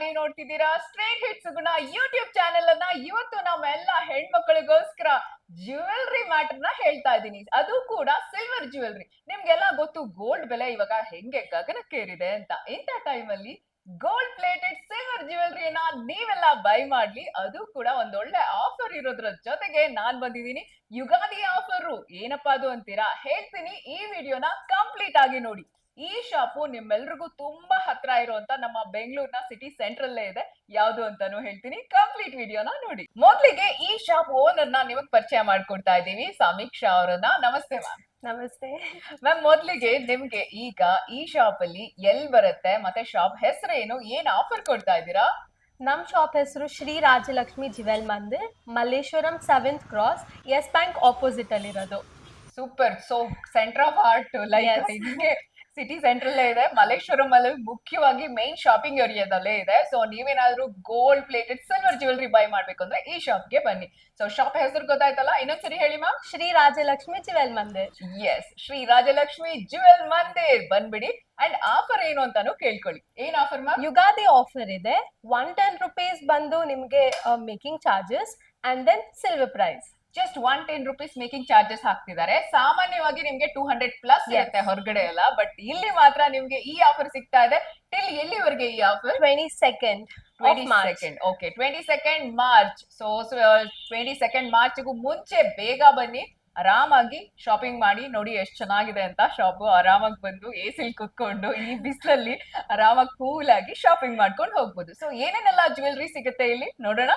ನೀವು ನೋಡ್ತಿದ್ದೀರಾ straight hit ಸುಗುಣ YouTube channel ಅನ್ನ. ಇವತ್ತು ನಮ್ಮೆಲ್ಲ ಹೆಣ್ಮಕ್ಳಿಗೋಸ್ಕರ ಜ್ಯುವೆಲ್ರಿ ಮ್ಯಾಟರ್ ನ ಹೇಳ್ತಾ ಇದ್ದೀನಿ, ಅದು ಕೂಡ ಸಿಲ್ವರ್ ಜ್ಯುವೆಲ್ರಿ. ನಿಮ್ಗೆಲ್ಲ ಗೊತ್ತು ಗೋಲ್ಡ್ ಬೆಲೆ ಇವಾಗ ಹೆಂಗೆ ಗಗನಕ್ಕೇರಿದೆ ಅಂತ. ಇಂಥ ಟೈಮ್ ಅಲ್ಲಿ ಗೋಲ್ಡ್ ಪ್ಲೇಟೆಡ್ ಸಿಲ್ವರ್ ಜ್ಯುವೆಲ್ರಿನ ನೀವೆಲ್ಲ ಬೈ ಮಾಡ್ಲಿ, ಅದು ಕೂಡ ಒಂದೊಳ್ಳೆ ಆಫರ್ ಇರೋದ್ರ ಜೊತೆಗೆ ನಾನ್ ಬಂದಿದ್ದೀನಿ ಯುಗಾದಿ ಆಫರ್. ಏನಪ್ಪಾ ಅದು ಅಂತೀರಾ? ಹೇಳ್ತೀನಿ, ಈ ವಿಡಿಯೋನ ಕಂಪ್ಲೀಟ್ ಆಗಿ ನೋಡಿ. ಈ ಶಾಪು ನಿಮ್ಮೆಲ್ರಿಗೂ ತುಂಬಾ ಹತ್ರ ಇರುವಂತ ನಮ್ಮ ಬೆಂಗಳೂರಿನ ಸಿಟಿ ಸೆಂಟ್ರಲ್ಲೇ ಇದೆ. ಯಾವ್ದು ಅಂತಾನು ಹೇಳ್ತೀನಿ, ಕಂಪ್ಲೀಟ್ ವಿಡಿಯೋನ ನೋಡಿ. ಮೊದ್ಲಿಗೆ ಈ ಶಾಪ್ ಓನರ್ ನ ನಿಮಗ್ ಪರಿಚಯ ಮಾಡ್ಕೊಡ್ತಾ ಇದ್ದೀವಿ, ಸಮೀಕ್ಷಾ ಅವರನ್ನ. ನಮಸ್ತೆ ಮ್ಯಾಮ್. ನಮಸ್ತೆ ಮ್ಯಾಮ್, ಮೊದ್ಲಿಗೆ ನಿಮ್ಗೆ ಈಗ ಈ ಶಾಪ್ ಅಲ್ಲಿ ಎಲ್ ಬರುತ್ತೆ, ಮತ್ತೆ ಶಾಪ್ ಹೆಸರೇನು, ಏನ್ ಆಫರ್ ಕೊಡ್ತಾ ಇದ್ದೀರಾ? ನಮ್ ಶಾಪ್ ಹೆಸರು Shri Rajalakshmi jewel Mandir, Malleshwaram 7th cross, Yes Bank opposite ಅಲ್ಲಿ ಇರೋದು. Super. So centre of art, like ಹಿಂಗೆ ಸಿಟಿ ಸೆಂಟ್ರಲ್ಲೇ ಇದೆ. ಮಲ್ಲೇಶ್ವರಂ ಅಲ್ಲಿ ಮುಖ್ಯವಾಗಿ ಮೈನ್ ಶಾಪಿಂಗ್ ಏರಿಯಾದಲ್ಲೇ ಇದೆ. ಸೊ ನೀವೇನಾದ್ರೂ gold plated silver jewellery by ಮಾಡ್ಬೇಕು ಅಂದ್ರೆ ಈ ಶಾಪ್ಗೆ ಬನ್ನಿ. ಸೊ ಶಾಪ್ ಹೆಸರು ಗೊತ್ತಾಯ್ತಲ್ಲ, ಇನ್ನೊಂದ್ಸರಿ ಹೇಳಿ ಮ್ಯಾಮ್. ಶ್ರೀ ರಾಜಲಕ್ಷ್ಮಿ ಜ್ಯುವೆಲ್ ಮಂದಿರ್. ಎಸ್, ಶ್ರೀ ರಾಜಲಕ್ಷ್ಮಿ ಜ್ಯುವೆಲ್ ಮಂದಿರ್ ಬಂದ್ಬಿಡಿ. ಅಂಡ್ ಆಫರ್ ಏನು ಅಂತಾನು ಕೇಳ್ಕೊಳ್ಳಿ. ಏನ್ ಆಫರ್ ಮ್ಯಾಮ್? ಯುಗಾದಿ ಆಫರ್ ಇದೆ. 110 rupees ಬಂದು ನಿಮ್ಗೆ making charges and then silver price. Just 110 rupees making charges ಹಾಕ್ತಿದ್ದಾರೆ. ಸಾಮಾನ್ಯವಾಗಿ ನಿಮ್ಗೆ 200 ಪ್ಲಸ್ ಇರುತ್ತೆ ಹೊರಗಡೆ ಎಲ್ಲ, ಬಟ್ ಇಲ್ಲಿ ಮಾತ್ರ ನಿಮ್ಗೆ ಈ ಆಫರ್ ಸಿಗ್ತಾ ಇದೆ. ಟಿಲ್ ಎಲ್ಲಿವರೆಗೆ ಈ offer? 22nd. 22nd. Okay, 22nd March. So 22nd ಮಾರ್ಚ್ಗೂ ಮುಂಚೆ ಬೇಗ ಬನ್ನಿ, ಆರಾಮಾಗಿ ಶಾಪಿಂಗ್ ಮಾಡಿ. ನೋಡಿ ಎಷ್ಟು ಚೆನ್ನಾಗಿದೆ ಅಂತ ಶಾಪ್. ಆರಾಮಾಗಿ ಬಂದು ಎಸಿಲ್ ಕುತ್ಕೊಂಡು ಈ ಬಿಸಿಲಲ್ಲಿ ಆರಾಮಾಗಿ ಕೂಲ್ ಆಗಿ ಶಾಪಿಂಗ್ ಮಾಡ್ಕೊಂಡು ಹೋಗ್ಬೋದು. ಸೊ ಏನೇನೆಲ್ಲ ಜ್ಯುವೆಲ್ರಿ ಸಿಗುತ್ತೆ ಇಲ್ಲಿ ನೋಡೋಣ.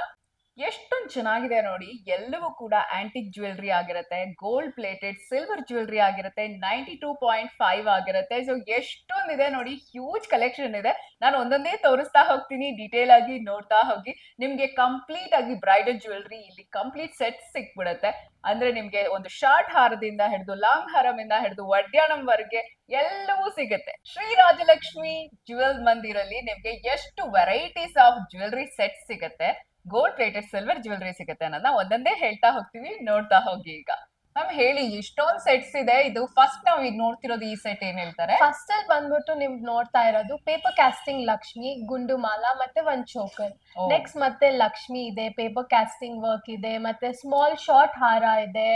ಎಷ್ಟೊಂದು ಚೆನ್ನಾಗಿದೆ ನೋಡಿ. ಎಲ್ಲವೂ ಕೂಡ ಆಂಟಿಕ್ ಜ್ಯುವೆಲ್ರಿ ಆಗಿರುತ್ತೆ, ಗೋಲ್ಡ್ ಪ್ಲೇಟೆಡ್ ಸಿಲ್ವರ್ ಜ್ಯುವೆಲ್ರಿ ಆಗಿರುತ್ತೆ, 92.5 ಆಗಿರುತ್ತೆ. ಸೊ ಎಷ್ಟೊಂದಿದೆ ನೋಡಿ, ಹ್ಯೂಜ್ ಕಲೆಕ್ಷನ್ ಇದೆ. ನಾನು ಒಂದೊಂದೇ ತೋರಿಸ್ತಾ ಹೋಗ್ತೀನಿ, ಡೀಟೇಲ್ ಆಗಿ ನೋಡ್ತಾ ಹೋಗಿ. ನಿಮ್ಗೆ ಕಂಪ್ಲೀಟ್ ಆಗಿ ಬ್ರೈಡಲ್ ಜ್ಯುವೆಲ್ರಿ ಇಲ್ಲಿ ಕಂಪ್ಲೀಟ್ ಸೆಟ್ ಸಿಕ್ಬಿಡುತ್ತೆ. ಅಂದ್ರೆ ನಿಮ್ಗೆ ಒಂದು ಶಾರ್ಟ್ ಹಾರದಿಂದ ಹಿಡಿದು ಲಾಂಗ್ ಹಾರಮಿಂದ ಹಿಡಿದು ವಡ್ಯಾಣಂವರೆಗೆ ಎಲ್ಲವೂ ಸಿಗುತ್ತೆ. ಶ್ರೀ ರಾಜಲಕ್ಷ್ಮಿ ಜ್ಯುವೆಲ್ ಮಂದಿರಲ್ಲಿ ನಿಮ್ಗೆ ಎಷ್ಟು ವೆರೈಟೀಸ್ ಆಫ್ ಜ್ಯುವೆಲ್ರಿ ಸೆಟ್ ಸಿಗುತ್ತೆ, ಗೋಲ್ಡ್ ಪ್ಲೇಟೆಡ್ ಸಿಲ್ವರ್ ಜ್ಯುವೆಲ್ರಿ ಸಿಗುತ್ತೆ ಅನ್ನೋದನ್ನ ಒಂದೊಂದೇ ಹೇಳ್ತಾ ಹೋಗ್ತೀವಿ, ನೋಡ್ತಾ ಹೋಗಿ. ಈಗ ಮ್ಯಾಮ್ ಹೇಳಿ, ಇಷ್ಟೊಂದ್ ಸೆಟ್ಸ್ ಇದೆ. ಇದು ಫಸ್ಟ್ ನಾವ್ ಈಗ ನೋಡ್ತಿರೋದು ಈ ಸೆಟ್ ಏನ್ ಹೇಳ್ತಾರೆ? ಫಸ್ಟ್ ಅಲ್ಲಿ ಬಂದ್ಬಿಟ್ಟು ನಿಮ್ ನೋಡ್ತಾ ಇರೋದು ಪೇಪರ್ ಕ್ಯಾಸ್ಟಿಂಗ್ ಲಕ್ಷ್ಮಿ, ಗುಂಡುಮಾಲ ಮತ್ತೆ ಒಂದ್ ಚೋಕರ್. ನೆಕ್ಸ್ಟ್ ಮತ್ತೆ ಲಕ್ಷ್ಮಿ ಇದೆ, ಪೇಪರ್ ಕ್ಯಾಸ್ಟಿಂಗ್ ವರ್ಕ್ ಇದೆ, ಮತ್ತೆ ಸ್ಮಾಲ್ ಶಾರ್ಟ್ ಹಾರ ಇದೆ,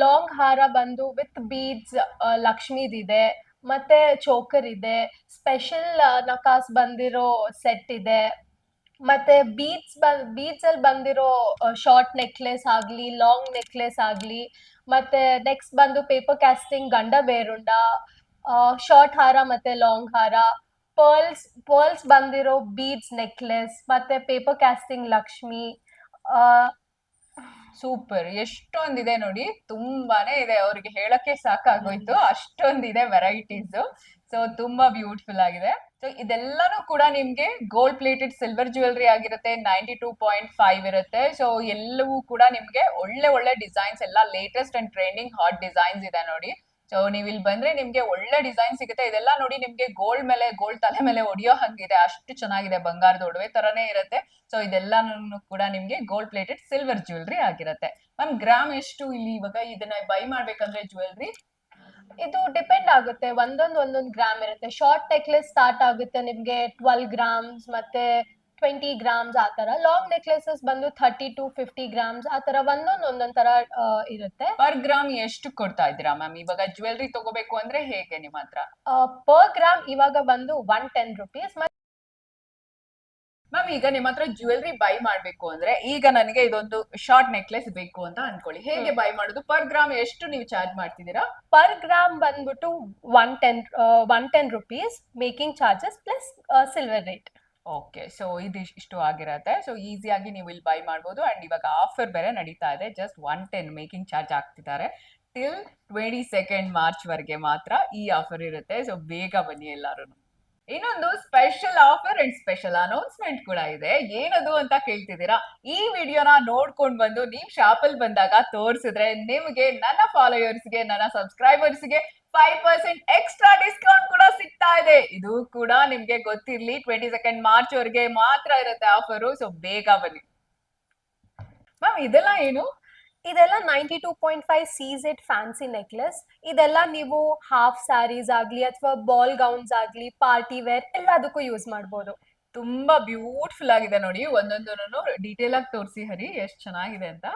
ಲಾಂಗ್ ಹಾರ ಬಂದು ವಿತ್ ಬೀಡ್ಸ್ ಲಕ್ಷ್ಮಿದಿದೆ, ಮತ್ತೆ ಚೋಕರ್ ಇದೆ, ಸ್ಪೆಷಲ್ ನಕಾಸ್ ಬಂದಿರೋ ಸೆಟ್ ಇದೆ, ಮತ್ತೆ ಬೀಡ್ಸ್ ಅಲ್ಲಿ ಬಂದಿರೋ ಶಾರ್ಟ್ ನೆಕ್ಲೆಸ್ ಆಗ್ಲಿ ಲಾಂಗ್ ನೆಕ್ಲೆಸ್ ಆಗ್ಲಿ, ಮತ್ತೆ ನೆಕ್ಸ್ಟ್ ಬಂದು ಪೇಪರ್ ಕ್ಯಾಸ್ಟಿಂಗ್ ಗಂಡ ಬೇರುಂಡ, ಶಾರ್ಟ್ ಹಾರ ಮತ್ತೆ ಲಾಂಗ್ ಹಾರ, ಪರ್ಲ್ಸ್ ಬಂದಿರೋ ಬೀಡ್ಸ್ ನೆಕ್ಲೆಸ್, ಮತ್ತೆ ಪೇಪರ್ ಕ್ಯಾಸ್ಟಿಂಗ್ ಲಕ್ಷ್ಮಿ. ಸೂಪರ್. ಎಷ್ಟೊಂದಿದೆ ನೋಡಿ, ತುಂಬಾನೇ ಇದೆ. ಅವ್ರಿಗೆ ಹೇಳಕ್ಕೆ ಸಾಕಾಗೋಯ್ತು, ಅಷ್ಟೊಂದಿದೆ ವೆರೈಟೀಸ್. ಸೊ ತುಂಬಾ ಬ್ಯೂಟಿಫುಲ್ ಆಗಿದೆ. ಸೊ ಇದೆಲ್ಲಾನು ಕೂಡ ನಿಮ್ಗೆ ಗೋಲ್ಡ್ ಪ್ಲೇಟೆಡ್ ಸಿಲ್ವರ್ ಜ್ಯುವೆಲ್ರಿ ಆಗಿರುತ್ತೆ, 92.5 ಇರುತ್ತೆ. ಸೊ ಎಲ್ಲವೂ ಕೂಡ ನಿಮ್ಗೆ ಒಳ್ಳೆ ಒಳ್ಳೆ ಡಿಸೈನ್ಸ್, ಎಲ್ಲ latest and trending hot designs ಇದೆ ನೋಡಿ. ಸೊ ನೀವ್ ಇಲ್ಲಿ ಬಂದ್ರೆ ನಿಮ್ಗೆ ಒಳ್ಳೆ ಡಿಸೈನ್ ಸಿಗುತ್ತೆ. ಇದೆಲ್ಲ ನೋಡಿ ನಿಮ್ಗೆ ಗೋಲ್ಡ್ ತಲೆ ಮೇಲೆ ಹೊಡಿಯೋ ಹಂಗಿದೆ, ಅಷ್ಟು ಚೆನ್ನಾಗಿದೆ. ಬಂಗಾರದ ಒಡವೆ ತರನೇ ಇರುತ್ತೆ. ಸೊ ಇದೆಲ್ಲಾನು ಕೂಡ ನಿಮ್ಗೆ ಗೋಲ್ಡ್ ಪ್ಲೇಟೆಡ್ ಸಿಲ್ವರ್ ಜ್ಯುವೆಲ್ರಿ ಆಗಿರುತ್ತೆ. ಮ್ಯಾಮ್ ಗ್ರಾಮ್ ಎಷ್ಟು ಇಲ್ಲಿ ಇವಾಗ ಇದನ್ನ ಬೈ ಮಾಡ್ಬೇಕಂದ್ರೆ ಜ್ಯುವೆಲ್ರಿ? ಇದು ಡಿಪೆಂಡ್ ಆಗುತ್ತೆ, ಒಂದೊಂದ್ ಗ್ರಾಮ್ ಇರುತ್ತೆ. ಶಾರ್ಟ್ ನೆಕ್ಲೆಸ್ ಸ್ಟಾರ್ಟ್ ಆಗುತ್ತೆ ನಿಮ್ಗೆ 12 ಗ್ರಾಮ್ಸ್ ಮತ್ತೆ 20 ಗ್ರಾಮ್ಸ್ ಆತರ. ಲಾಂಗ್ ನೆಕ್ಲೆಸಸ್ ಬಂದು 30 to 50 ಗ್ರಾಮ್ಸ್ ಆತರ ಒಂದೊಂದ್ ತರ ಇರುತ್ತೆ. ಪರ್ ಗ್ರಾಮ್ ಎಷ್ಟು ಕೊಡ್ತಾ ಇದ್ದೀರಾ ಮ್ಯಾಮ್ ಇವಾಗ ಜ್ಯುವೆಲ್ರಿ ತಗೋಬೇಕು ಅಂದ್ರೆ? ಹೇಗೆ ನಿಮ್ಮ ಹತ್ರ? ಪರ್ ಗ್ರಾಮ್ ಇವಾಗ ಬಂದು 110 rupees. ಮ್ಯಾಮ್ ಈಗ ನಿಮ್ಮ ಹತ್ರ ಜ್ಯುವೆಲ್ರಿ ಬೈ ಮಾಡ್ಬೇಕು ಅಂದ್ರೆ, ಈಗ ನನಗೆ ಇದೊಂದು ಶಾರ್ಟ್ ನೆಕ್ಲೆಸ್ ಬೇಕು ಅಂತ ಅನ್ಕೊಳ್ಳಿ, ಹೇಗೆ ಬೈ ಮಾಡೋದು? ಪರ್ ಗ್ರಾಮ್ ಎಷ್ಟು ನೀವು ಚಾರ್ಜ್ ಮಾಡ್ತಿದ್ದೀರಾ? ಪರ್ ಗ್ರಾಮ್ ಬಂದ್ಬಿಟ್ಟು 110 rupees making charges plus silver rate. Okay, so ಇಷ್ಟು ಆಗಿರತ್ತೆ. ಸೊ ಈಸಿಯಾಗಿ ನೀವು ಇಲ್ಲಿ ಬೈ ಮಾಡ್ಬೋದು. ಅಂಡ್ ಇವಾಗ ಆಫರ್ ಬೇರೆ ನಡೀತಾ ಇದೆ, ಜಸ್ಟ್ 110 ಮೇಕಿಂಗ್ ಚಾರ್ಜ್ ಆಗ್ತಿದ್ದಾರೆ. ಟಿಲ್ 22nd ಮಾರ್ಚ್ ವರೆಗೆ ಮಾತ್ರ ಈ ಆಫರ್ ಇರುತ್ತೆ. ಸೊ ಬೇಗ ಬನ್ನಿ ಎಲ್ಲಾರು. ಇನ್ನೊಂದು special offer and special announcement ಕೂಡ ಇದೆ. ಏನದು ಅಂತ ಕೇಳ್ತಿದ್ದೀರಾ? ಈ ವಿಡಿಯೋನ ನೋಡ್ಕೊಂಡ್ ಬಂದು ನೀವ್ ಶಾಪ್ ಅಲ್ಲಿ ಬಂದಾಗ ತೋರಿಸಿದ್ರೆ ನಿಮ್ಗೆ, ನನ್ನ ಫಾಲೋಯರ್ಸ್ಗೆ, ನನ್ನ ಸಬ್ಸ್ಕ್ರೈಬರ್ಸ್ಗೆ 5% ಎಕ್ಸ್ಟ್ರಾ ಡಿಸ್ಕೌಂಟ್ ಕೂಡ ಸಿಗ್ತಾ ಇದೆ. ಇದು ಕೂಡ ನಿಮ್ಗೆ ಗೊತ್ತಿರ್ಲಿ, 22nd ಮಾರ್ಚ್ ವರೆಗೆ ಮಾತ್ರ ಇರುತ್ತೆ ಆಫರು. ಸೊ ಬೇಗ ಬನ್ನಿ. ಮ್ಯಾಮ್ ಇದೆಲ್ಲ ಏನು? ಇದೆಲ್ಲ 92.5 ಸೀಸೆಡ್ ಫ್ಯಾನ್ಸಿ ನೆಕ್ಲೆಸ್. ಇದೆಲ್ಲ ನೀವು ಹಾಫ್ ಸ್ಯಾರೀಸ್ ಆಗ್ಲಿ ಅಥವಾ ಬಾಲ್ ಗೌನ್ಸ್ ಆಗ್ಲಿ ಪಾರ್ಟಿ ವೇರ್ ಎಲ್ಲದಕ್ಕೂ ಯೂಸ್ ಮಾಡ್ಬೋದು. ತುಂಬಾ ಬ್ಯೂಟಿಫುಲ್ ಆಗಿದೆ ನೋಡಿ, ಒಂದೊಂದನ್ನು ಡೀಟೇಲ್ ಆಗಿ ತೋರಿಸಿ ಹರಿ ಎಷ್ಟ್ ಚೆನ್ನಾಗಿದೆ ಅಂತ.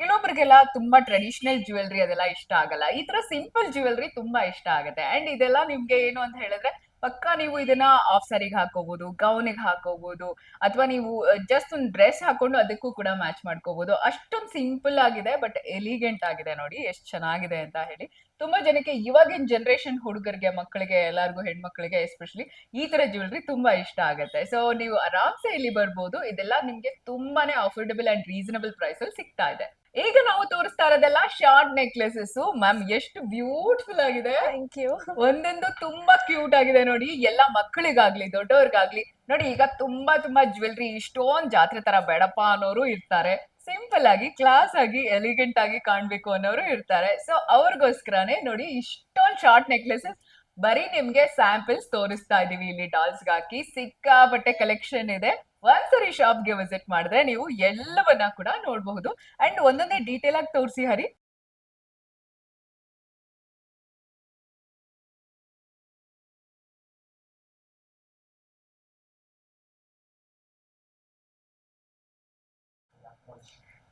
ಕೆಲವೊಬ್ರಿಗೆಲ್ಲ ತುಂಬಾ ಟ್ರೆಡಿಷನಲ್ ಜ್ಯುವೆಲ್ರಿ ಅದೆಲ್ಲ ಇಷ್ಟ ಆಗಲ್ಲ, ಈ ತರ ಸಿಂಪಲ್ ಜ್ಯುವೆಲ್ರಿ ತುಂಬಾ ಇಷ್ಟ ಆಗುತ್ತೆ. ಅಂಡ್ ಇದೆಲ್ಲ ನಿಮ್ಗೆ ಏನು ಅಂತ ಹೇಳಿದ್ರೆ ಪಕ್ಕ ನೀವು ಇದನ್ನ ಆಫ್ ಸಾರಿಗೆ ಹಾಕೋಬಹುದು, ಗೌನಿಗೆ ಹಾಕೋಬಹುದು, ಅಥವಾ ನೀವು ಜಸ್ಟ್ ಒಂದು ಡ್ರೆಸ್ ಹಾಕೊಂಡು ಅದಕ್ಕೂ ಕೂಡ ಮ್ಯಾಚ್ ಮಾಡ್ಕೋಬಹುದು. ಅಷ್ಟೊಂದು ಸಿಂಪಲ್ ಆಗಿದೆ, ಬಟ್ ಎಲಿಗೆಂಟ್ ಆಗಿದೆ ನೋಡಿ ಎಷ್ಟ್ ಚೆನ್ನಾಗಿದೆ ಅಂತ ಹೇಳಿ. ತುಂಬಾ ಜನಕ್ಕೆ ಇವಾಗಿನ ಜನರೇಷನ್ ಹುಡುಗರಿಗೆ, ಮಕ್ಕಳಿಗೆ, ಎಲ್ಲರಿಗೂ ಹೆಣ್ಮಕ್ಳಿಗೆ ಎಸ್ಪೆಷಲಿ ಈ ತರ ಜ್ಯುವೆಲ್ರಿ ತುಂಬಾ ಇಷ್ಟ ಆಗುತ್ತೆ. ಸೊ ನೀವು ಆರಾಮ್ಸೆ ಇಲ್ಲಿ ಬರ್ಬೋದು, ಇದೆಲ್ಲ ನಿಮ್ಗೆ ತುಂಬಾನೇ ಅಫೋರ್ಡಬಲ್ ಅಂಡ್ ರೀಸನಬಲ್ ಪ್ರೈಸ್ ಅಲ್ಲಿ ಸಿಗ್ತಾ ಇದೆ. ಈಗ ನಾವು ತೋರಿಸ್ತಾ ಇರೋದೆಲ್ಲ ಶಾರ್ಟ್ ನೆಕ್ಲೆಸಸ್. ಮ್ಯಾಮ್ ಎಷ್ಟು ಬ್ಯೂಟಿಫುಲ್ ಆಗಿದೆ, ಥ್ಯಾಂಕ್ ಯು. ಒಂದೊಂದು ತುಂಬಾ ಕ್ಯೂಟ್ ಆಗಿದೆ ನೋಡಿ, ಎಲ್ಲ ಮಕ್ಕಳಿಗಾಗ್ಲಿ ದೊಡ್ಡವ್ರಿಗಾಗ್ಲಿ ನೋಡಿ. ಈಗ ತುಂಬಾ ತುಂಬಾ ಜ್ಯುವೆಲ್ರಿ ಇಷ್ಟೊಂದ್ ಜಾತ್ರೆ ತರ ಬೇಡಪ್ಪ ಅನ್ನೋರು ಇರ್ತಾರೆ, ಸಿಂಪಲ್ ಆಗಿ ಕ್ಲಾಸ್ ಆಗಿ ಎಲಿಗೆಂಟ್ ಆಗಿ ಕಾಣ್ಬೇಕು ಅನ್ನೋರು ಇರ್ತಾರೆ. ಸೊ ಅವ್ರಿಗೋಸ್ಕರನೇ ನೋಡಿ ಇಷ್ಟೊಂದ್ ಶಾರ್ಟ್ ನೆಕ್ಲೆಸಸ್ ಬರೀ ನಿಮ್ಗೆ ಸ್ಯಾಂಪಲ್ಸ್ ತೋರಿಸ್ತಾ ಇದೀವಿ ಇಲ್ಲಿ ಡಾಲ್ಸ್ ಹಾಕಿ. ಸಿಕ್ಕಾಪಟ್ಟೆ ಕಲೆಕ್ಷನ್ ಇದೆ, ಒಂದ್ಸರಿ ಶಾಪ್ಗೆ ವಿಸಿಟ್ ಮಾಡಿದ್ರೆ ನೀವು ಎಲ್ಲವನ್ನ ಕೂಡ ನೋಡಬಹುದು. ಅಂಡ್ ಒಂದೊಂದೇ ಡೀಟೇಲ್ ಆಗಿ ತೋರಿಸಿ ಹರಿ.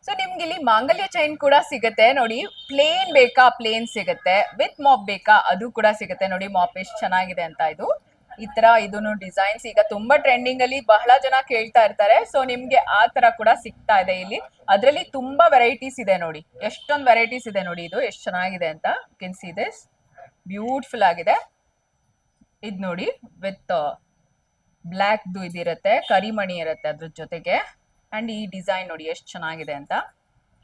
ಸೊ ನಿಮ್ಗೆ ಇಲ್ಲಿ ಮಾಂಗಲ್ಯ ಚೈನ್ ಕೂಡ ಸಿಗುತ್ತೆ ನೋಡಿ. ಪ್ಲೇನ್ ಬೇಕಾ ಪ್ಲೇನ್ ಸಿಗುತ್ತೆ, ವಿತ್ ಮಾಪ್ ಬೇಕಾ ಅದು ಕೂಡ ಸಿಗುತ್ತೆ ನೋಡಿ. ಮಾಪ್ ಎಷ್ಟು ಚೆನ್ನಾಗಿದೆ ಅಂತ. ಇದು ಈ ತರ ಇದನ್ನು ಡಿಸೈನ್ಸ್ ಈಗ ತುಂಬಾ ಟ್ರೆಂಡಿಂಗ್ ಅಲ್ಲಿ ಬಹಳ ಜನ ಕೇಳ್ತಾ ಇರ್ತಾರೆ. ಸೊ ನಿಮ್ಗೆ ಆ ತರ ಕೂಡ ಸಿಗ್ತಾ ಇದೆ ಇಲ್ಲಿ. ಅದ್ರಲ್ಲಿ ತುಂಬಾ ವೆರೈಟೀಸ್ ಇದೆ ನೋಡಿ, ಎಷ್ಟೊಂದು ವೆರೈಟೀಸ್ ಇದೆ ನೋಡಿ. ಇದು ಎಷ್ಟು ಚೆನ್ನಾಗಿದೆ ಅಂತ, ಕೆನ್ ಸಿ ದಿಸ್, ಬ್ಯೂಟಿಫುಲ್ ಆಗಿದೆ. ಇದ್ ನೋಡಿ ವಿತ್ ಬ್ಲ್ಯಾಕ್ದು ಇದಿರುತ್ತೆ, ಕರಿಮಣಿ ಇರುತ್ತೆ ಅದ್ರ ಜೊತೆಗೆ. ಅಂಡ್ ಈ ಡಿಸೈನ್ ನೋಡಿ ಎಷ್ಟು ಚೆನ್ನಾಗಿದೆ ಅಂತ,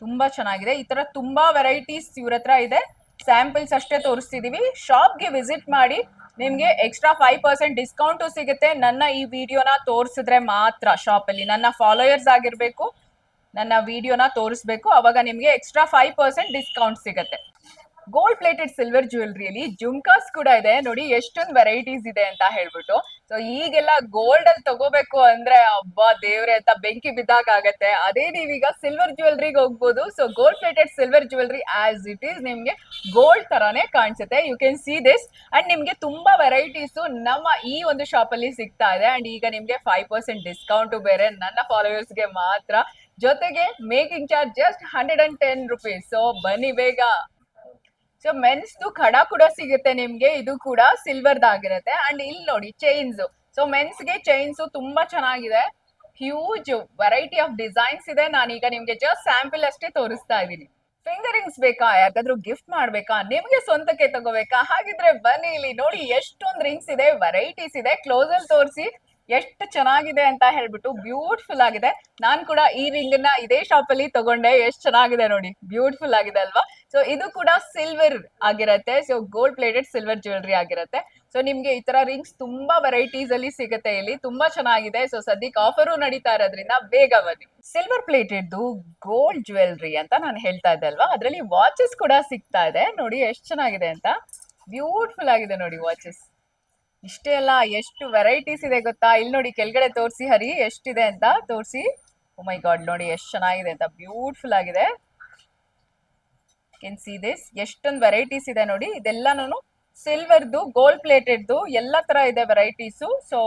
ತುಂಬಾ ಚೆನ್ನಾಗಿದೆ. ಈ ತರ ತುಂಬಾ ವೆರೈಟೀಸ್ ಇವ್ರ ಹತ್ರ ಇದೆ. ಸ್ಯಾಂಪಲ್ಸ್ ಅಷ್ಟೇ ತೋರಿಸ್ತಿದೀವಿ. ಶಾಪ್ಗೆ ವಿಸಿಟ್ ಮಾಡಿ, ನಿಮ್ಗೆ ಎಕ್ಸ್ಟ್ರಾ 5% ಡಿಸ್ಕೌಂಟ್ ಸಿಗುತ್ತೆ. ನನ್ನ ಈ ವಿಡಿಯೋನ ತೋರಿಸಿದ್ರೆ ಮಾತ್ರ ಶಾಪ್ ಅಲ್ಲಿ ನನ್ನ ಫಾಲೋಯರ್ಸ್ ಆಗಿರ್ಬೇಕು, ನನ್ನ ವಿಡಿಯೋನ ತೋರಿಸ್ಬೇಕು, ಅವಾಗ ನಿಮ್ಗೆ ಎಕ್ಸ್ಟ್ರಾ 5% ಡಿಸ್ಕೌಂಟ್ ಸಿಗುತ್ತೆ. ಗೋಲ್ಡ್ ಪ್ಲೇಟೆಡ್ ಸಿಲ್ವರ್ ಜ್ಯುವೆಲ್ರಿಯಲ್ಲಿ ಜುಮ್ಕಾಸ್ ಕೂಡ ಇದೆ ನೋಡಿ, ಎಷ್ಟೊಂದು ವೆರೈಟೀಸ್ ಇದೆ ಅಂತ ಹೇಳ್ಬಿಟ್ಟು. ಸೊ ಈಗೆಲ್ಲ ಗೋಲ್ಡ್ ಅಲ್ಲಿ ತಗೋಬೇಕು ಅಂದ್ರೆ ಅಬ್ಬಾ ದೇವ್ರೆ ಅಂತ ಬೆಂಕಿ ಬಿದ್ದಾಗ ಆಗತ್ತೆ. ಅದೇ ನೀವೀಗ ಸಿಲ್ವರ್ ಜ್ಯುವೆಲ್ರಿಗೆ ಹೋಗ್ಬೋದು. So gold plated silver jewellery as it is ನಿಮ್ಗೆ ಗೋಲ್ಡ್ ತರಾನೇ ಕಾಣಿಸುತ್ತೆ. You can see this. And ನಿಮ್ಗೆ ತುಂಬಾ ವೆರೈಟೀಸ್ ನಮ್ಮ ಈ ಒಂದು ಶಾಪ್ ಅಲ್ಲಿ ಸಿಗ್ತಾ ಇದೆ. ಅಂಡ್ ಈಗ ನಿಮ್ಗೆ 5% ಡಿಸ್ಕೌಂಟ್ ಬೇರೆ ನನ್ನ ಫಾಲೋವರ್ಸ್ಗೆ ಮಾತ್ರ. ಜೊತೆಗೆ making charge just 110 rupees. So ಬನ್ನಿ ಬೇಗ. ಸೊ ಮೆನ್ಸ್ದು ಖಡ ಕೂಡ ಸಿಗುತ್ತೆ ನಿಮ್ಗೆ, ಇದು ಕೂಡ ಸಿಲ್ವರ್ದಾಗಿರುತ್ತೆ. ಅಂಡ್ ಇಲ್ಲಿ ನೋಡಿ ಚೈನ್ಸ್. ಸೊ ಮೆನ್ಸ್ಗೆ ಚೈನ್ಸ್ ತುಂಬಾ ಚೆನ್ನಾಗಿದೆ, ಹ್ಯೂಜ್ ವೆರೈಟಿ ಆಫ್ ಡಿಸೈನ್ಸ್ ಇದೆ. ನಾನೀಗ ನಿಮ್ಗೆ ಜಸ್ಟ್ ಸ್ಯಾಂಪಲ್ ಅಷ್ಟೇ ತೋರಿಸ್ತಾ ಇದ್ದೀನಿ. ಫಿಂಗರ್ ರಿಂಗ್ಸ್ ಬೇಕಾ, ಯಾಕಾದ್ರೂ ಗಿಫ್ಟ್ ಮಾಡ್ಬೇಕಾ, ನಿಮ್ಗೆ ಸ್ವಂತಕ್ಕೆ ತಗೋಬೇಕಾ, ಹಾಗಿದ್ರೆ ಬನ್ನಿ ಇಲ್ಲಿ ನೋಡಿ ಎಷ್ಟೊಂದು ರಿಂಗ್ಸ್ ಇದೆ, ವೆರೈಟೀಸ್ ಇದೆ. ಕ್ಲೋಸ್ ಅಲ್ಲಿ ತೋರಿಸಿ ಎಷ್ಟು ಚೆನ್ನಾಗಿದೆ ಅಂತ ಹೇಳ್ಬಿಟ್ಟು. ಬ್ಯೂಟಿಫುಲ್ ಆಗಿದೆ. ನಾನ್ ಕೂಡ ಈ ರಿಂಗ್ ನ ಇದೇ ಶಾಪ್ ಅಲ್ಲಿ ತಗೊಂಡೆ, ಎಷ್ಟು ಚೆನ್ನಾಗಿದೆ ನೋಡಿ, ಬ್ಯೂಟಿಫುಲ್ ಆಗಿದೆ ಅಲ್ವಾ. ಸೊ ಇದು ಕೂಡ ಸಿಲ್ವರ್ ಆಗಿರತ್ತೆ. So gold plated silver jewellery ಆಗಿರತ್ತೆ. ಸೊ ನಿಮ್ಗೆ ಈ ತರ ರಿಂಗ್ಸ್ ತುಂಬಾ ವೆರೈಟೀಸ್ ಅಲ್ಲಿ ಸಿಗುತ್ತೆ ಇಲ್ಲಿ, ತುಂಬಾ ಚೆನ್ನಾಗಿದೆ. ಸೊ ಸದ್ಯಕ್ಕೆ ಆಫರು ನಡೀತಾ ಇರೋದ್ರಿಂದ ಬೇಗ ಬನ್ನಿ. ಸಿಲ್ವರ್ ಪ್ಲೇಟೆಡ್ ಗೋಲ್ಡ್ ಜ್ಯುವೆಲ್ರಿ ಅಂತ ನಾನು ಹೇಳ್ತಾ ಇದ್ದೆ ಅಲ್ವಾ, ಅದ್ರಲ್ಲಿ ವಾಚಸ್ ಕೂಡ ಸಿಗ್ತಾ ಇದೆ ನೋಡಿ, ಎಷ್ಟು ಚೆನ್ನಾಗಿದೆ ಅಂತ. ಬ್ಯೂಟಿಫುಲ್ ಆಗಿದೆ ನೋಡಿ ವಾಚಸ್. ಇಷ್ಟೇ ಅಲ್ಲ, ಎಷ್ಟು ವೆರೈಟೀಸ್ ಇದೆ ಗೊತ್ತಾ. ಇಲ್ಲಿ ನೋಡಿ ಕೆಳಗಡೆ ತೋರಿಸಿ ಹರಿ, ಎಷ್ಟಿದೆ ಅಂತ ತೋರಿಸಿ. ಓ ಮೈ ಗಾಡ್ ನೋಡಿ ಎಷ್ಟು ಚೆನ್ನಾಗಿದೆ ಅಂತ, ಬ್ಯೂಟಿಫುಲ್ ಆಗಿದೆ. ಕೆನ್ ಸಿ ದಿಸ್, ಎಷ್ಟೊಂದು ವೆರೈಟೀಸ್ ಇದೆ ನೋಡಿ. ಇದೆಲ್ಲಾನು ಸಿಲ್ವರ್ದು, ಗೋಲ್ಡ್ ಪ್ಲೇಟೆಡ್ದು ಎಲ್ಲ ತರ ಇದೆ ವೆರೈಟೀಸು. ಸೊ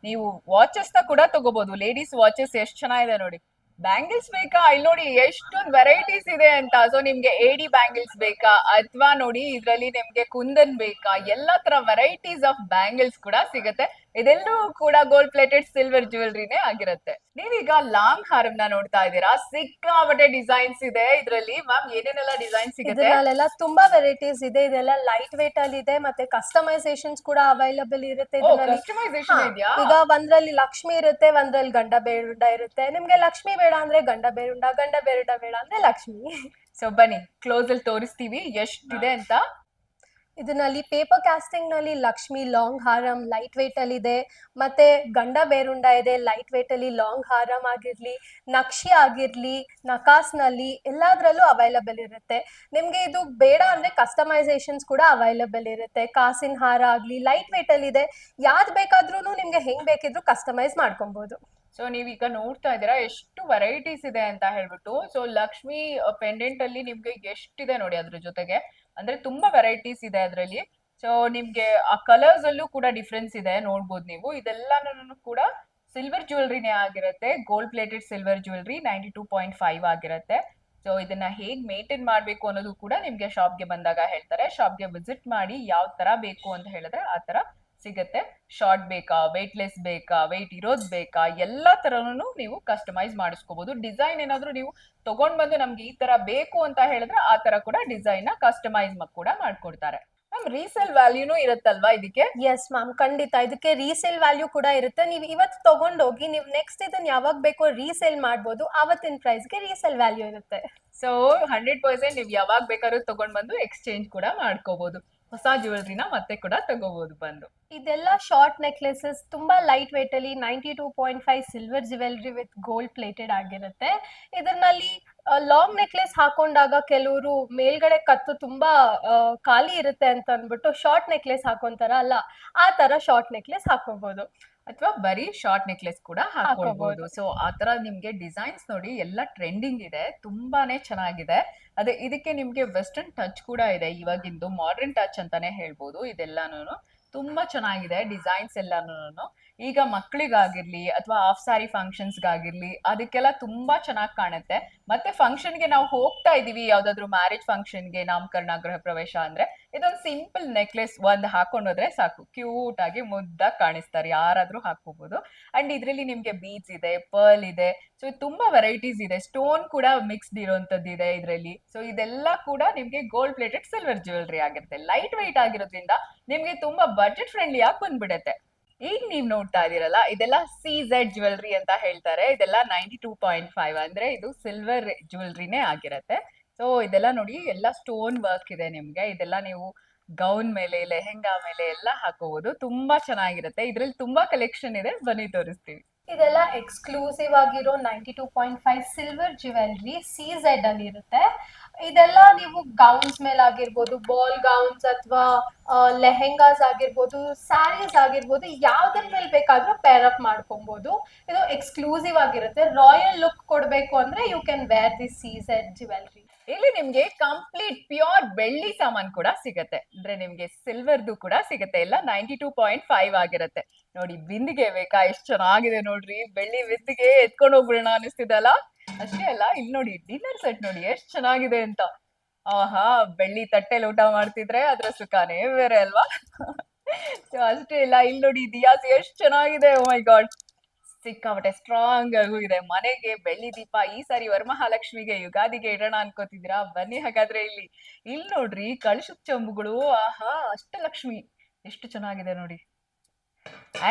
ನೀವು ವಾಚಸ್ ನ ಕೂಡ ತಗೋಬಹುದು. ಲೇಡೀಸ್ ವಾಚಸ್ ಎಷ್ಟು ಚೆನ್ನಾಗಿದೆ ನೋಡಿ. ಬ್ಯಾಂಗಲ್ಸ್ ಬೇಕಾ, ಇಲ್ಲಿ ನೋಡಿ ಎಷ್ಟೊಂದು ವೆರೈಟೀಸ್ ಇದೆ ಅಂತ. ಸೊ ನಿಮ್ಗೆ ಏಡಿ ಬ್ಯಾಂಗಲ್ಸ್ ಬೇಕಾ, ಅಥವಾ ನೋಡಿ ಇದ್ರಲ್ಲಿ ನಿಮ್ಗೆ ಕುಂದನ್ ಬೇಕಾ, ಎಲ್ಲಾ ತರ ವೆರೈಟೀಸ್ ಆಫ್ ಬ್ಯಾಂಗಲ್ಸ್ ಕೂಡ ಸಿಗುತ್ತೆ. ಇದೆಲ್ಲವೂ ಕೂಡ ಗೋಲ್ಡ್ ಪ್ಲೇಟೆಡ್ ಸಿಲ್ವರ್ ಜ್ಯುವೆಲ್ರಿನೇ ಆಗಿರುತ್ತೆ. ನೀವೀಗ ಲಾಂಗ್ ಹಾರಮ್ನ ನೋಡ್ತಾ ಇದ್ದೀರಾ, ಸಿಕ್ಕಾಪಟ್ಟೆ ಡಿಸೈನ್ಸ್ ಇದೆ ಇದ್ರಲ್ಲಿ. ಮ್ಯಾಮ್ ಏನೇನೆಲ್ಲ ಡಿಸೈನ್ ಸಿಗುತ್ತೆ? ಇದರಲ್ಲೆಲ್ಲ ತುಂಬಾ ವೆರೈಟೀಸ್ ಇದೆ. ಇದೆಲ್ಲ ಲೈಟ್ ವೇಟ್ ಅಲ್ಲಿ ಇದೆ, ಮತ್ತೆ ಕಸ್ಟಮೈಸೇಷನ್ಸ್ ಕೂಡ ಅವೈಲಬಲ್ ಇರುತ್ತೆ ಇದರಲ್ಲಿ. ಕಸ್ಟಮೈಸೇಷನ್ ಇದೆಯಾ? ಈಗ ಒಂದ್ರಲ್ಲಿ ಲಕ್ಷ್ಮಿ ಇರುತ್ತೆ, ಒಂದ್ರಲ್ಲಿ ಗಂಡ ಬೇರುಂಡ ಇರುತ್ತೆ. ನಿಮ್ಗೆ ಲಕ್ಷ್ಮಿ ಬೇಡ ಅಂದ್ರೆ ಗಂಡ ಬೇರುಂಡ, ಗಂಡ ಬೇರುಂಡ ಬೇಡ ಅಂದ್ರೆ ಲಕ್ಷ್ಮಿ. ಸೊ ಬನ್ನಿ ಕ್ಲೋಸ್ ಅಲ್ಲಿ ತೋರಿಸ್ತೀವಿ ಎಷ್ಟಿದೆ ಅಂತ. ಇದರಲ್ಲಿ ಪೇಪರ್ ಕ್ಯಾಸ್ಟಿಂಗ್ ನಲ್ಲಿ Lakshmi long harm light weight ಅಲ್ಲಿ ಇದೆ, ಮತ್ತೆ ಗಂಡ ಬೇರುಂಡ ಇದೆ ಲೈಟ್ ವೇಟ್ ಅಲ್ಲಿ. ಲಾಂಗ್ ಹಾರಂ ಆಗಿರ್ಲಿ, ನಕ್ಷಿ ಆಗಿರ್ಲಿ, ನಕಾಸ್ ನಲ್ಲಿ ಎಲ್ಲಾದ್ರಲ್ಲೂ ಅವೈಲಬಲ್ ಇರುತ್ತೆ. ನಿಮ್ಗೆ ಇದು ಬೇಡ ಅಂದ್ರೆ ಕಸ್ಟಮೈಸೇಷನ್ಸ್ ಕೂಡ ಅವೈಲಬಲ್ ಇರುತ್ತೆ. ಕಾಸಿನ ಹಾರ ಆಗ್ಲಿ ಲೈಟ್ ವೇಟ್ ಅಲ್ಲಿ ಇದೆ. ಯಾವ್ದು ಬೇಕಾದ್ರೂ ನಿಮ್ಗೆ ಹೆಂಗ್ ಬೇಕಿದ್ರು ಕಸ್ಟಮೈಸ್ ಮಾಡ್ಕೊಬಹುದು. ಸೊ ನೀವೀಗ ನೋಡ್ತಾ ಇದ್ದೀರಾ ಎಷ್ಟು ವೆರೈಟೀಸ್ ಇದೆ ಅಂತ ಹೇಳ್ಬಿಟ್ಟು. ಸೊ ಲಕ್ಷ್ಮಿ ಪೆಂಡೆಂಟ್ ಅಲ್ಲಿ ನಿಮ್ಗೆ ಎಷ್ಟಿದೆ ನೋಡಿ ಅದ್ರ ಜೊತೆಗೆ, ಅಂದ್ರೆ ತುಂಬಾ ವೆರೈಟೀಸ್ ಇದೆ ಅದ್ರಲ್ಲಿ. ಸೊ ನಿಮ್ಗೆ ಆ ಕಲರ್ಸ್ ಅಲ್ಲೂ ಕೂಡ ಡಿಫ್ರೆನ್ಸ್ ಇದೆ ನೋಡ್ಬೋದು ನೀವು. ಇದೆಲ್ಲಾನು ಕೂಡ ಸಿಲ್ವರ್ ಜ್ಯುವೆಲ್ರಿನೇ ಆಗಿರುತ್ತೆ. ಗೋಲ್ಡ್ ಪ್ಲೇಟೆಡ್ ಸಿಲ್ವರ್ ಜ್ಯುವೆಲ್ರಿ 92.5 ಆಗಿರುತ್ತೆ. ಸೊ ಇದನ್ನ ಹೇಗ್ ಮೇಂಟೈನ್ ಮಾಡ್ಬೇಕು ಅನ್ನೋದು ಕೂಡ ನಿಮ್ಗೆ ಶಾಪ್ಗೆ ಬಂದಾಗ ಹೇಳ್ತಾರೆ. ಶಾಪ್ಗೆ ವಿಸಿಟ್ ಮಾಡಿ ಯಾವ ತರ ಬೇಕು ಅಂತ ಹೇಳಿದ್ರೆ ಆ ತರ ಸಿಗತ್ತೆ. ಶಾರ್ಟ್ ಬೇಕಾ, ವೆಯ್ಟ್ಲೆಸ್ ಬೇಕಾ, ವೆಯ್ಟ್ ಇರೋದ್ ಬೇಕಾ, ಎಲ್ಲಾ ತರನು ನೀವು ಕಸ್ಟಮೈಸ್ ಮಾಡಿಸ್ಕೋಬಹುದು. ಡಿಸೈನ್ ಏನಾದ್ರು ನೀವು ತಗೊಂಡ್ ಬಂದು ನಮ್ಗೆ ಈ ತರ ಬೇಕು ಅಂತ ಹೇಳಿದ್ರೆ ಆ ತರ ಕೂಡ ಡಿಸೈನ್ ನ ಕಸ್ಟಮೈಸ್ ಕೂಡ ಮಾಡ್ಕೊಡ್ತಾರೆ. ಮ್ಯಾಮ್ ರೀಸೇಲ್ ವ್ಯಾಲ್ಯೂನು ಇರುತ್ತಲ್ವಾ ಇದಕ್ಕೆ? ಎಸ್ ಮ್ಯಾಮ್, ಖಂಡಿತ ಇದಕ್ಕೆ ರೀಸೇಲ್ ವ್ಯಾಲ್ಯೂ ಕೂಡ ಇರುತ್ತೆ. ನೀವು ಇವತ್ತು ತಗೊಂಡೋಗಿ ನೀವು ನೆಕ್ಸ್ಟ್ ಇದನ್ನ ಯಾವಾಗ ಬೇಕೋ ರೀಸೇಲ್ ಮಾಡ್ಬೋದು. ಆವತ್ತಿನ ಪ್ರೈಸ್ಗೆ ರೀಸೇಲ್ ವ್ಯಾಲ್ಯೂ ಇರುತ್ತೆ. ಸೊ 100% ನೀವು ಯಾವಾಗ ಬೇಕಾದ್ರೂ ತಗೊಂಡ್ ಬಂದು ಎಕ್ಸ್ಚೇಂಜ್ ಕೂಡ ಮಾಡ್ಕೋಬಹುದು. ಹೊಸ ಜ್ಯುವೆಲ್ರಿನ ಮತ್ತೆ ಕೂಡ ತಗೋಬಹುದು ಬಂದು. ಇದೆಲ್ಲ ಶಾರ್ಟ್ ನೆಕ್ಲೆಸಸ್ ತುಂಬಾ ಲೈಟ್ ವೇಟ್ ಅಲ್ಲಿ 92.5 silver jewellery with gold plated ಆಗಿರುತ್ತೆ. ಇದರಲ್ಲಿ ಲಾಂಗ್ ನೆಕ್ಲೆಸ್ ಹಾಕೊಂಡಾಗ ಕೆಲವರು ಮೇಲ್ಗಡೆ ಕತ್ತು ತುಂಬಾ ಖಾಲಿ ಇರುತ್ತೆ ಅಂತ ಅಂದ್ಬಿಟ್ಟು ಶಾರ್ಟ್ ನೆಕ್ಲೆಸ್ ಹಾಕೊಂತಾರ ಅಲ್ಲ, ಆ ತರ ಶಾರ್ಟ್ ನೆಕ್ಲೆಸ್ ಹಾಕೋಬಹುದು. ಅಥವಾ ಬರೀ ಶಾರ್ಟ್ ನೆಕ್ಲೆಸ್ ಕೂಡ ಹಾಕೊಳ್ಬಹುದು. ಹಾಕೋಬಹುದು. ಸೊ ಆತರ ನಿಮ್ಗೆ ಡಿಸೈನ್ಸ್ ನೋಡಿ ಎಲ್ಲ ಟ್ರೆಂಡಿಂಗ್ ಇದೆ, ತುಂಬಾನೇ ಚೆನ್ನಾಗಿದೆ. ಅದೇ ಇದಕ್ಕೆ ನಿಮ್ಗೆ ವೆಸ್ಟರ್ನ್ ಟಚ್ ಕೂಡ ಇದೆ, ಇವಾಗಿಂದು ಮಾಡರ್ನ್ ಟಚ್ ಅಂತಾನೆ ಹೇಳ್ಬೋದು. ಇದೆಲ್ಲಾನು ತುಂಬಾ ಚೆನ್ನಾಗಿದೆ ಡಿಸೈನ್ಸ್ ಎಲ್ಲಾನು. ಈಗ ಮಕ್ಕಳಿಗಾಗಿರ್ಲಿ ಅಥವಾ ಆಫ್ ಸ್ಯಾರಿ ಫಂಕ್ಷನ್ಸ್ಗಾಗಿರ್ಲಿ ಅದಕ್ಕೆಲ್ಲ ತುಂಬಾ ಚೆನ್ನಾಗಿ ಕಾಣುತ್ತೆ. ಮತ್ತೆ ಫಂಕ್ಷನ್ಗೆ ನಾವು ಹೋಗ್ತಾ ಇದೀವಿ, ಯಾವ್ದಾದ್ರು ಮ್ಯಾರೇಜ್ ಫಂಕ್ಷನ್ಗೆ, ನಾಮಕರಣ, ಗೃಹ ಪ್ರವೇಶ ಅಂದ್ರೆ ಇದೊಂದು ಸಿಂಪಲ್ ನೆಕ್ಲೆಸ್ ಒಂದ್ ಹಾಕೊಂಡೋದ್ರೆ ಸಾಕು, ಕ್ಯೂಟ್ ಆಗಿ ಮುದ್ದಾಗಿ ಕಾಣಿಸ್ತಾರೆ, ಯಾರಾದ್ರೂ ಹಾಕೋಬಹುದು. ಅಂಡ್ ಇದ್ರಲ್ಲಿ ನಿಮ್ಗೆ ಬೀಡ್ಸ್ ಇದೆ, ಪರ್ಲ್ ಇದೆ, ಸೊ ತುಂಬಾ ವೆರೈಟೀಸ್ ಇದೆ. ಸ್ಟೋನ್ ಕೂಡ ಮಿಕ್ಸ್ಡ್ ಇರೋಂಥದ್ದು ಇದೆ ಇದರಲ್ಲಿ. ಸೊ ಇದೆಲ್ಲ ಕೂಡ ನಿಮ್ಗೆ ಗೋಲ್ಡ್ ಪ್ಲೇಟೆಡ್ ಸಿಲ್ವರ್ ಜ್ಯುವೆಲ್ರಿ ಆಗಿರುತ್ತೆ. ಲೈಟ್ ವೈಟ್ ಆಗಿರೋದ್ರಿಂದ ನಿಮ್ಗೆ ತುಂಬಾ ಬಜೆಟ್ ಫ್ರೆಂಡ್ಲಿ ಆಗಿ ಬಂದ್ಬಿಡುತ್ತೆ. ಈಗ ನೀವ್ ನೋಡ್ತಾ ಇದೀರಲ್ಲ, ಇದೆಲ್ಲ CZ ಜ್ಯುವೆಲ್ರಿ ಅಂತ ಹೇಳ್ತಾರೆ. ಇದೆಲ್ಲ 92.5 ಅಂದ್ರೆ ಇದು ಸಿಲ್ವರ್ ಜ್ಯುವೆಲ್ರಿನೇ ಆಗಿರತ್ತೆ. ಸೊ ಇದೆಲ್ಲ ನೋಡಿ ಎಲ್ಲ ಸ್ಟೋನ್ ವರ್ಕ್ ಇದೆ ನಿಮ್ಗೆ. ಇದೆಲ್ಲ ನೀವು ಗೌನ್ ಮೇಲೆ, ಲೆಹೆಂಗಾ ಮೇಲೆ ಎಲ್ಲ ಹಾಕೋಬಹುದು. ತುಂಬಾ ಚೆನ್ನಾಗಿರುತ್ತೆ. ಇದ್ರಲ್ಲಿ ತುಂಬಾ ಕಲೆಕ್ಷನ್ ಇದೆ, ಬನ್ನಿ ತೋರಿಸ್ತೀವಿ. ಇದೆಲ್ಲ ಎಕ್ಸ್ಕ್ಲೂಸಿವ್ ಆಗಿರೋ 92.5 ಸಿಲ್ವರ್ ಜ್ಯುವೆಲ್ರಿ CZ ಅಲ್ಲಿ ಇರುತ್ತೆ. ಇದೆಲ್ಲ ನೀವು ಗೌನ್ಸ್ ಮೇಲೆ ಆಗಿರ್ಬೋದು, ಬಾಲ್ ಗೌನ್ಸ್ ಅಥವಾ ಲೆಹೆಂಗಾಸ್ ಆಗಿರ್ಬೋದು, ಸ್ಯಾರೀಸ್ ಆಗಿರ್ಬೋದು, ಯಾವ್ದ್ರ ಮೇಲೆ ಬೇಕಾದ್ರೂ ಪೇರ್ ಅಪ್ ಮಾಡ್ಕೊಬಹುದು. ಇದು ಎಕ್ಸ್ಕ್ಲೂಸಿವ್ ಆಗಿರುತ್ತೆ. ರಾಯಲ್ ಲುಕ್ ಕೊಡ್ಬೇಕು ಅಂದ್ರೆ you can wear the CZ jewellery. ಇಲ್ಲಿ ನಿಮ್ಗೆ ಕಂಪ್ಲೀಟ್ ಪ್ಯೂರ್ ಬೆಳ್ಳಿ ಸಾಮಾನ್ ಕೂಡ ಸಿಗತ್ತೆ. ಅಂದ್ರೆ ನಿಮ್ಗೆ ಸಿಲ್ವರ್ದು ಕೂಡ ಸಿಗತ್ತೆ. ಎಲ್ಲ 92.5 ಆಗಿರತ್ತೆ. ನೋಡಿ ಬಿಂದಿಗೆ ಬೇಕಾ, ಎಷ್ಟ್ ಚೆನ್ನಾಗಿದೆ ನೋಡ್ರಿ. ಬೆಳ್ಳಿ ಬಿಂದಿಗೆ ಎತ್ಕೊಂಡು ಹೋಗ್ಬಿಡೋಣ ಅನಿಸ್ತಿದಲ್ಲ. ಅಷ್ಟೇ ಅಲ್ಲ, ಇಲ್ಲಿ ನೋಡಿ ಡಿನ್ನರ್ ಸೆಟ್ ನೋಡಿ ಎಷ್ಟ್ ಚೆನ್ನಾಗಿದೆ ಅಂತ. ಆಹಾ, ಬೆಳ್ಳಿ ತಟ್ಟೆಲ್ ಊಟ ಮಾಡ್ತಿದ್ರೆ ಅದ್ರ ಸುಖಾನೇ ಬೇರೆ ಅಲ್ವಾ. ಸೊ ಅಷ್ಟೇ ಇಲ್ಲ, ಇಲ್ಲಿ ನೋಡಿ ದಿಯಾಸ್ ಎಷ್ಟ್ ಚೆನ್ನಾಗಿದೆ. ಓ ಮೈ ಗಾಡ್, ಸಿಕ್ಕಾಪಟ್ಟೆ ಸ್ಟ್ರಾಂಗ್ ಆಗೂ ಇದೆ. ಮನೆಗೆ ಬೆಳ್ಳಿ ದೀಪ ಈ ಸಾರಿ ವರಮಹಾಲಕ್ಷ್ಮಿಗೆ, ಯುಗಾದಿಗೆ ಇಡೋಣ ಅನ್ಕೋತಿದ್ದೀರಾ? ಬನ್ನಿ ಹಾಗಾದ್ರೆ ಇಲ್ಲಿ ನೋಡ್ರಿ ಕಳಶದ ಚಂಬುಗಳು. ಆಹಾ, ಅಷ್ಟಲಕ್ಷ್ಮಿ ಎಷ್ಟು ಚೆನ್ನಾಗಿದೆ ನೋಡಿ.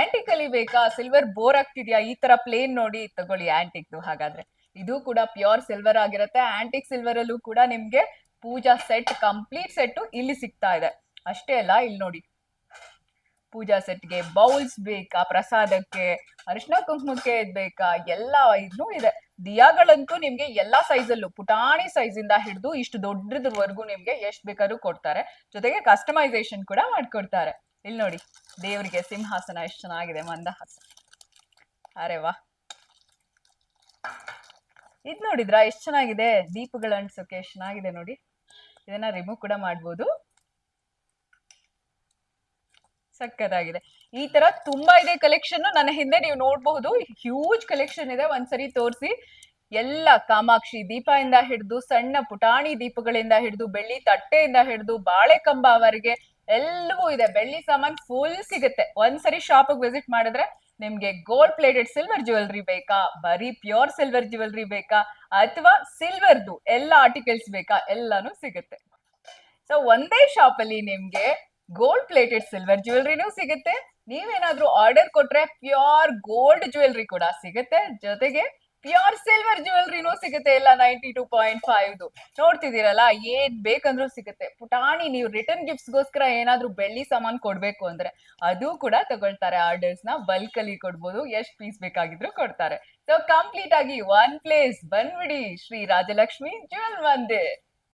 ಆಂಟಿಕ್ ಅಲ್ಲಿ ಬೇಕಾ, ಸಿಲ್ವರ್ ಬೋರ್ ಆಗ್ತಿದ್ಯಾ, ಈ ತರ ಪ್ಲೇನ್ ನೋಡಿ ತಗೊಳ್ಳಿ ಆಂಟಿಕ್ದು. ಹಾಗಾದ್ರೆ ಇದು ಕೂಡ ಪ್ಯೂರ್ ಸಿಲ್ವರ್ ಆಗಿರುತ್ತೆ. ಆಂಟಿಕ್ ಸಿಲ್ವರ್ ಅಲ್ಲೂ ಕೂಡ ನಿಮ್ಗೆ ಪೂಜಾ ಸೆಟ್, ಕಂಪ್ಲೀಟ್ ಸೆಟ್ ಇಲ್ಲಿ ಸಿಗ್ತಾ ಇದೆ. ಅಷ್ಟೇ ಅಲ್ಲ, ಇಲ್ಲಿ ನೋಡಿ ಪೂಜಾ ಸೆಟ್ಗೆ ಬೌಲ್ಸ್ ಬೇಕಾ, ಪ್ರಸಾದಕ್ಕೆ, ಅರಿಶಿನ ಕುಂಕುಮಕ್ಕೆ ಬೇಕಾ, ಎಲ್ಲ ಇದೂ ಇದೆ. ದಿಯಾಗಳಂತೂ ನಿಮ್ಗೆ ಎಲ್ಲಾ ಸೈಜ್ ಅಲ್ಲೂ, ಪುಟಾಣಿ ಸೈಜ್ ಇಂದ ಹಿಡಿದು ಇಷ್ಟು ದೊಡ್ಡದವರೆಗೂ ನಿಮ್ಗೆ ಎಷ್ಟ್ ಬೇಕಾದ್ರೂ ಕೊಡ್ತಾರೆ. ಜೊತೆಗೆ ಕಸ್ಟಮೈಸೇಷನ್ ಕೂಡ ಮಾಡ್ಕೊಡ್ತಾರೆ. ಇಲ್ಲಿ ನೋಡಿ ದೇವರಿಗೆ ಸಿಂಹಾಸನ ಎಷ್ಟು ಚೆನ್ನಾಗಿದೆ, ಮಂದಹಾಸ. ಅರೆ ವಾ, ಇದ್ ನೋಡಿದ್ರಾ ಎಷ್ಟ್ ಚೆನ್ನಾಗಿದೆ. ದೀಪಗಳು ಅಂಟಿಸೋಕೆ ಎಷ್ಟ್ ಚೆನ್ನಾಗಿದೆ ನೋಡಿ. ಇದನ್ನ ರಿಮೂವ್ ಕೂಡ ಮಾಡ್ಬೋದು. ಸಕ್ಕತ್ತಾಗಿದೆ. ಈ ತರ ತುಂಬಾ ಇದೆ ಕಲೆಕ್ಷನ್. ನನ್ನ ಹಿಂದೆ ನೀವು ನೋಡಬಹುದು, ಹ್ಯೂಜ್ ಕಲೆಕ್ಷನ್ ಇದೆ. ಒಂದ್ಸರಿ ತೋರಿಸಿ. ಎಲ್ಲ ಕಾಮಾಕ್ಷಿ ದೀಪ ಇಂದ ಹಿಡಿದು, ಸಣ್ಣ ಪುಟಾಣಿ ದೀಪಗಳಿಂದ ಹಿಡಿದು, ಬೆಳ್ಳಿ ತಟ್ಟೆಯಿಂದ ಹಿಡಿದು, ಬಾಳೆ ಕಂಬವರೆಗೆ ಎಲ್ಲವೂ ಇದೆ. ಬೆಳ್ಳಿ ಸಾಮಾನ್ ಫುಲ್ ಸಿಗುತ್ತೆ. ಒಂದ್ಸರಿ ಶಾಪಿಗೆ ವಿಸಿಟ್ ಮಾಡಿದ್ರೆ ನಿಮ್ಗೆ ಗೋಲ್ಡ್ ಪ್ಲೇಟೆಡ್ ಸಿಲ್ವರ್ ಜ್ಯುವೆಲ್ರಿ ಬೇಕಾ, ಬರೀ ಪ್ಯೂರ್ ಸಿಲ್ವರ್ ಜ್ಯುವೆಲ್ರಿ ಬೇಕಾ, ಅಥವಾ ಸಿಲ್ವರ್ದು ಎಲ್ಲ ಆರ್ಟಿಕಲ್ಸ್ ಬೇಕಾ, ಎಲ್ಲಾನು ಸಿಗುತ್ತೆ. ಸೊ ಒಂದೇ ಶಾಪ್ ಅಲ್ಲಿ ನಿಮ್ಗೆ ಗೋಲ್ಡ್ ಪ್ಲೇಟೆಡ್ ಸಿಲ್ವರ್ ಜ್ಯುವೆಲ್ರಿನೂ ಸಿಗುತ್ತೆ. ನೀವೇನಾದ್ರೂ ಆರ್ಡರ್ ಕೊಟ್ರೆ ಪ್ಯೂರ್ ಗೋಲ್ಡ್ ಜ್ಯುವೆಲ್ರಿ ಕೂಡ ಸಿಗುತ್ತೆ. ಜೊತೆಗೆ ಪ್ಯೂರ್ ಸಿಲ್ವರ್ ಜ್ಯುವೆಲ್ರಿನೂ ಸಿಗುತ್ತೆ. ಎಲ್ಲ 92.5 ನೋಡ್ತಿದ್ದೀರಲ್ಲ, ಏನ್ ಬೇಕಂದ್ರೂ ಸಿಗುತ್ತೆ. ಪುಟಾಣಿ ನೀವು ರಿಟರ್ನ್ ಗಿಫ್ಟ್ಸ್ ಗೋಸ್ಕರ ಏನಾದ್ರೂ ಬೆಳ್ಳಿ ಸಾಮಾನ್ ಕೊಡ್ಬೇಕು ಅಂದ್ರೆ ಅದು ಕೂಡ ತಗೊಳ್ತಾರೆ. ಆರ್ಡರ್ಸ್ ನ ಬಲ್ಕ್ ಅಲ್ಲಿ ಕೊಡ್ಬೋದು, ಎಷ್ಟ್ ಪೀಸ್ ಬೇಕಾಗಿದ್ರು ಕೊಡ್ತಾರೆ. ಸೊ ಕಂಪ್ಲೀಟ್ ಆಗಿ ಒನ್ ಪ್ಲೇಸ್ ಬಂದ್ಬಿಡಿ, ಶ್ರೀ ರಾಜಲಕ್ಷ್ಮಿ ಜ್ಯುವೆಲ್ ಮಂದಿರ್.